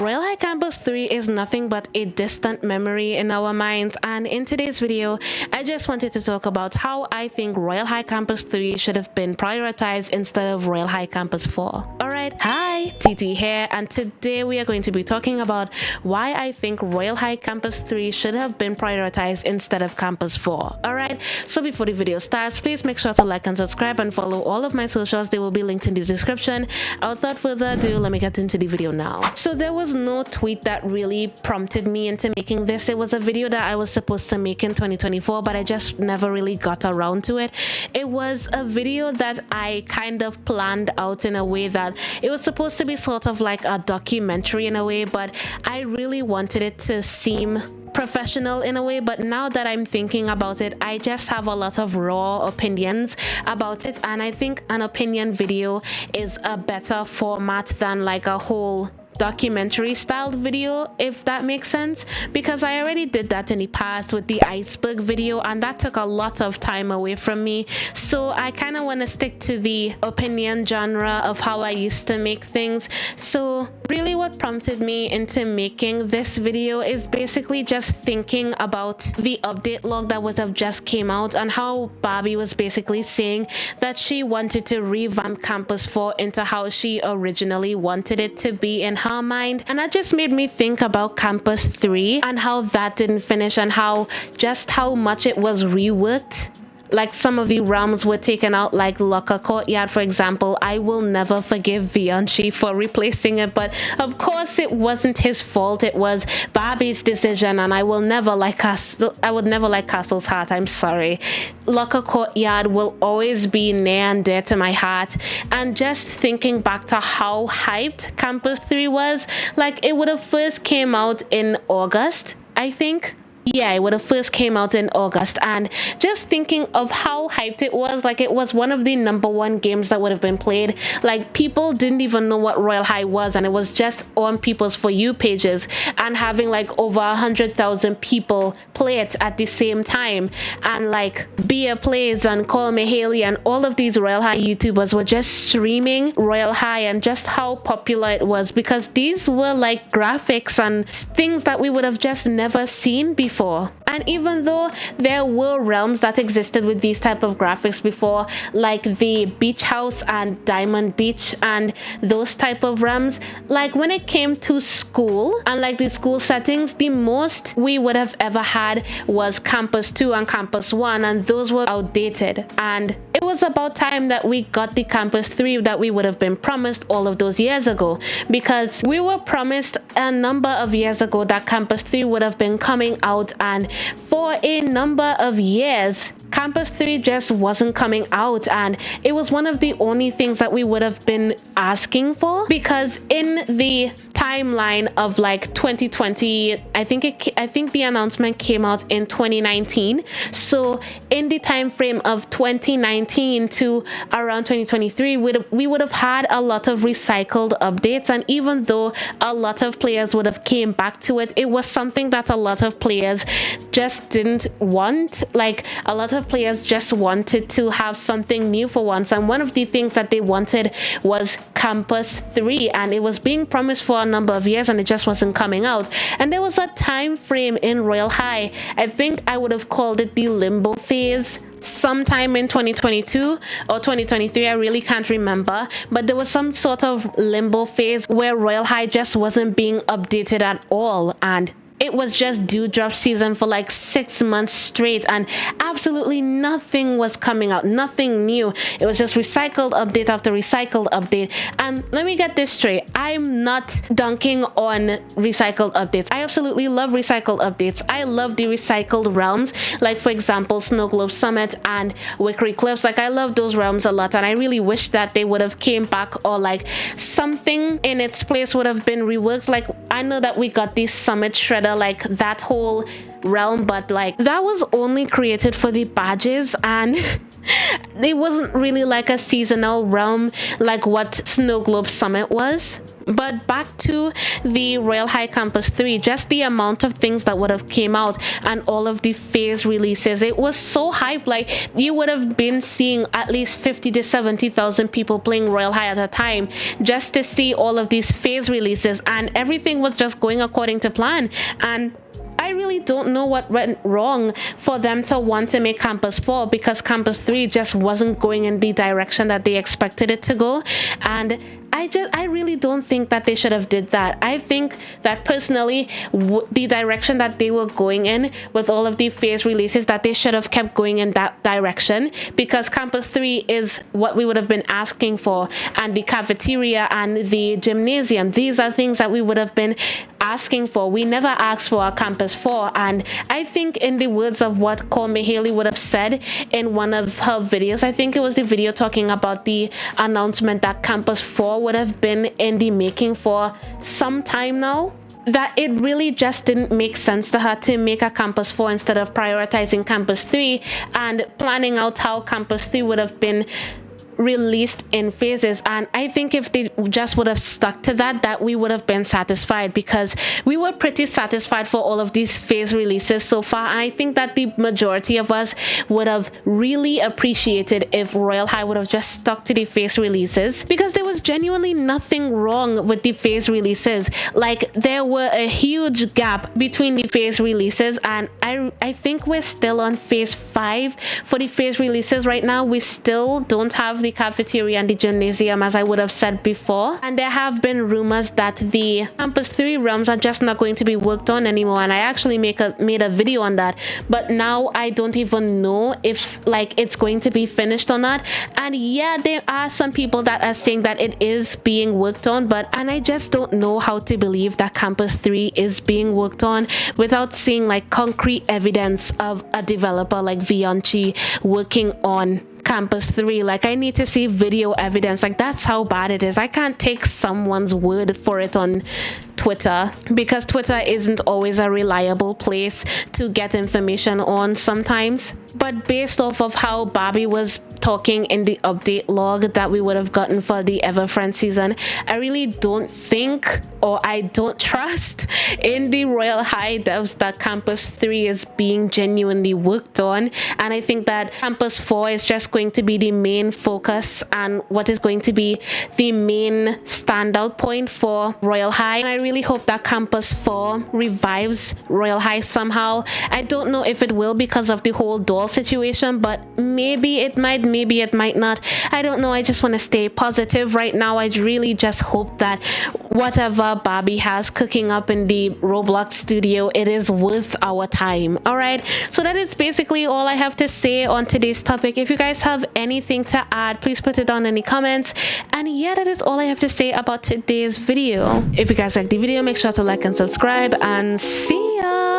Royal High Campus 3 is nothing but a distant memory in our minds, and in today's video I just wanted to talk about how I think Royal High Campus 3 should have been prioritized instead of Royal High Campus 4. Alright, hi, TT here, and today we are going to be talking about why I think Royal High Campus 3 should have been prioritized instead of Campus 4. Alright, so before the video starts, please make sure to like and subscribe and follow all of my socials. They will be linked in the description. Without further ado, let me get into the video now. So there was no tweet that really prompted me into making this. It was a video that I was supposed to make in 2024, but I just never really got around to it. It was a video that I kind of planned out in a way that it was supposed to be sort of like a documentary in a way, but I really wanted it to seem professional in a way. But now that I'm thinking about it, I just have a lot of raw opinions about it, and I think an opinion video is a better format than like a whole documentary styled video, if that makes sense, because I already did that in the past with the iceberg video and that took a lot of time away from me. So I kind of want to stick to the opinion genre of how I used to make things. So really what prompted me into making this video is basically just thinking about the update log that would have just came out and how Barbie was basically saying that she wanted to revamp Campus 4 into how she originally wanted it to be in her mind, and that just made me think about Campus 3 and how that didn't finish and how much it was reworked. Like some of the realms were taken out, like Locker Courtyard, for example. I will never forgive Vianchi for replacing it, but of course it wasn't his fault. It was Barbie's decision, and I would never like Castle's Heart. I'm sorry. Locker Courtyard will always be near and dear to my heart. And just thinking back to how hyped Campus 3 was, like it would have first came out in August, I think. Yeah, it would have first came out in August, and just thinking of how hyped it was, like it was one of the #1 games that would have been played. Like people didn't even know what Royal High was, and it was just on people's For You pages, and having like over 100,000 people play it at the same time, and like Bia Plays and Call Me Haley and all of these Royal High YouTubers were just streaming Royal High, and just how popular it was, because these were like graphics and things that we would have just never seen before. And even though there were realms that existed with these type of graphics before, like the Beach House and Diamond Beach and those type of realms, like when it came to school and like the school settings, the most we would have ever had was Campus 2 and Campus 1, and those were outdated. And it was about time that we got the Campus 3 that we would have been promised all of those years ago, because we were promised a number of years ago that Campus 3 would have been coming out, and for a number of years Campus 3 just wasn't coming out, and it was one of the only things that we would have been asking for, because in the timeline of like 2020, I think the announcement came out in 2019, so in the time frame of 2019 to around 2023 we would have had a lot of recycled updates, and even though a lot of players would have came back to it, it was something that a lot of players just didn't want. Like a lot of players just wanted to have something new for once, and one of the things that they wanted was Campus 3, and it was being promised for a number of years and it just wasn't coming out. And there was a time frame in Royal High, I think I would have called it the limbo phase, sometime in 2022 or 2023, I really can't remember, but there was some sort of limbo phase where Royal High just wasn't being updated at all, and it was just dewdrop season for like 6 months straight, and absolutely nothing was coming out, nothing new. It was just recycled update after recycled update. And let me get this straight, I'm not dunking on recycled updates. I absolutely love recycled updates. I love the recycled realms, like for example Snow Globe Summit and Wickery Cliffs. Like I love those realms a lot, and I really wish that they would have came back, or like something in its place would have been reworked. Like I know that we got the Summit Shredder, like that whole realm, but like that was only created for the badges, and it wasn't really like a seasonal realm like what Snow Globe Summit was. But back to the Royal High Campus 3, just the amount of things that would have came out and all of the phase releases, it was so hype. Like, you would have been seeing at least 50 to 70,000 people playing Royal High at a time just to see all of these phase releases, and everything was just going according to plan. And I really don't know what went wrong for them to want to make Campus 4, because Campus 3 just wasn't going in the direction that they expected it to go. And I really don't think that they should have did that. I think that personally, the direction that they were going in with all of the phase releases, that they should have kept going in that direction, because Campus 3 is what we would have been asking for, and the cafeteria and the gymnasium, these are things that we would have been asking for. We never asked for a Campus 4. And I think, in the words of what Cole Mahaley would have said in one of her videos, I think it was the video talking about the announcement that Campus 4 would have been in the making for some time now, that it really just didn't make sense to her to make a Campus 4 instead of prioritizing Campus 3 and planning out how Campus 3 would have been released in phases. And I think if they just would have stuck to that we would have been satisfied, because we were pretty satisfied for all of these phase releases so far. And I think that the majority of us would have really appreciated if Royal High would have just stuck to the phase releases, because there was genuinely nothing wrong with the phase releases. Like, there were a huge gap between the phase releases, and I think we're still on phase 5 for the phase releases right now. We still don't have the cafeteria and the gymnasium, as I would have said before, and there have been rumors that the Campus 3 realms are just not going to be worked on anymore, and I actually made a video on that. But now I don't even know if like it's going to be finished or not. And yeah, there are some people that are saying that it is being worked on, and I just don't know how to believe that Campus 3 is being worked on without seeing like concrete evidence of a developer like Vianchi working on Campus 3. Like, I need to see video evidence. Like, that's how bad it is. I can't take someone's word for it on Twitter, because Twitter isn't always a reliable place to get information on sometimes. But based off of how Bobby was talking in the update log that we would have gotten for the Everfriend season, I really don't think, or I don't trust in the Royal High devs that Campus 3 is being genuinely worked on. And I think that Campus 4 is just going to be the main focus and what is going to be the main standout point for Royal High. And I really hope that Campus 4 revives Royal High somehow. I don't know if it will because of the whole doll situation, but maybe it might, maybe it might not. I don't know. I just want to stay positive right now. I really just hope that whatever Bobby has cooking up in the Roblox studio, it is worth our time. All right, so that is basically all I have to say on today's topic. If you guys have anything to add, please put it down in the comments. And yeah, that is all I have to say about today's video. If you guys like the video, make sure to like and subscribe, and see ya.